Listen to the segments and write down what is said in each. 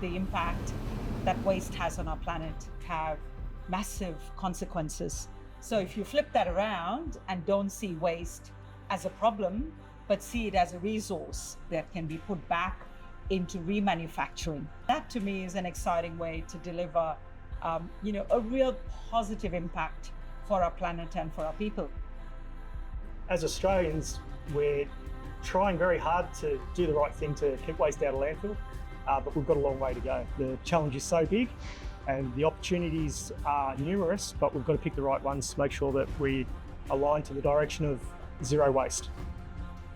the impact that waste has on our planet have massive consequences. So if you flip that around and don't see waste as a problem, but see it as a resource that can be put back into remanufacturing, that to me is an exciting way to deliver a real positive impact for our planet and for our people. As Australians, we're trying very hard to do the right thing to keep waste out of landfill, but we've got a long way to go. The challenge is so big and the opportunities are numerous, but we've got to pick the right ones to make sure that we align to the direction of zero waste.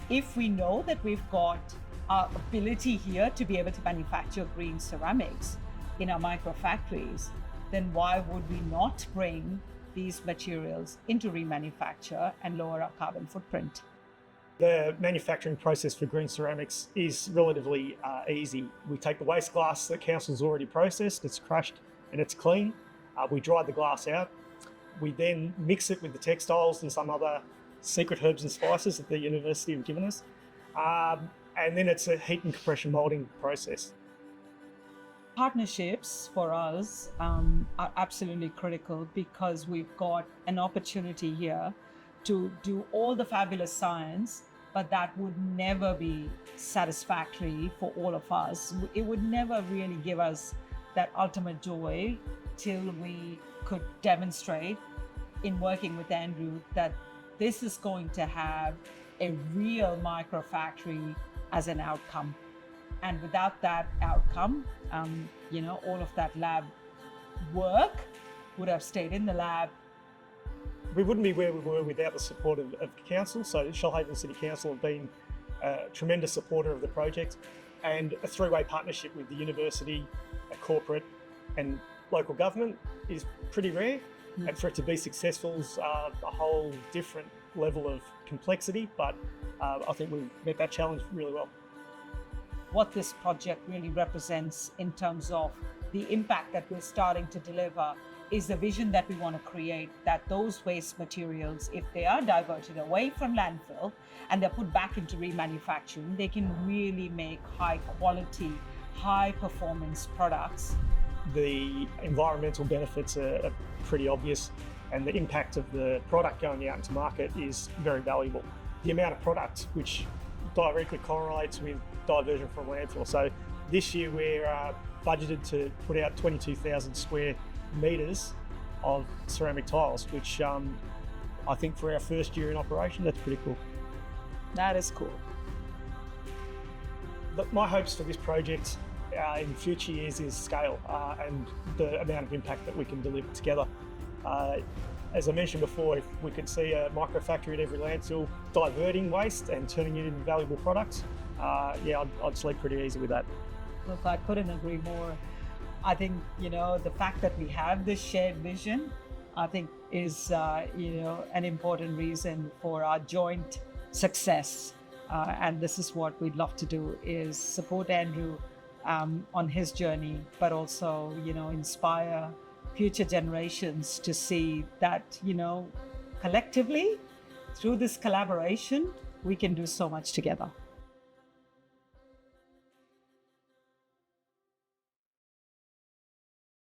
If we know that we've got our ability here to be able to manufacture green ceramics in our microfactories, then why would we not bring these materials into remanufacture and lower our carbon footprint? The manufacturing process for green ceramics is relatively easy. We take the waste glass that council's already processed, it's crushed and it's clean. We dry the glass out. We then mix it with the textiles and some other secret herbs and spices that the university have given us. And then it's a heat and compression moulding process. Partnerships for us are absolutely critical because we've got an opportunity here to do all the fabulous science, but that would never be satisfactory for all of us. It would never really give us that ultimate joy till we could demonstrate in working with Andrew that this is going to have a real microfactory as an outcome. And without that outcome, all of that lab work would have stayed in the lab. We wouldn't be where we were without the support of council. So Shoalhaven City Council have been a tremendous supporter of the project, and a three-way partnership with the university, a corporate and local government is pretty rare. And for it to be successful is a whole different level of complexity, but I think we've met that challenge really well. What this project really represents in terms of the impact that we're starting to deliver is the vision that we want to create, that those waste materials, if they are diverted away from landfill and they're put back into remanufacturing, they can really make high quality, high performance products. The environmental benefits are pretty obvious, and the impact of the product going out into market is very valuable. The amount of product which directly correlates with diversion from landfill. So this year we're budgeted to put out 22,000 square metres of ceramic tiles, which I think for our first year in operation, that's pretty cool. That is cool. My hopes for this project in future years is scale and the amount of impact that we can deliver together. As I mentioned before, if we could see a microfactory at every landfill diverting waste and turning it into valuable products, I'd sleep pretty easy with that. Look, I couldn't agree more. I think, the fact that we have this shared vision, I think is, an important reason for our joint success. And this is what we'd love to do, is support Andrew on his journey, but also, inspire future generations to see that, collectively, through this collaboration, we can do so much together.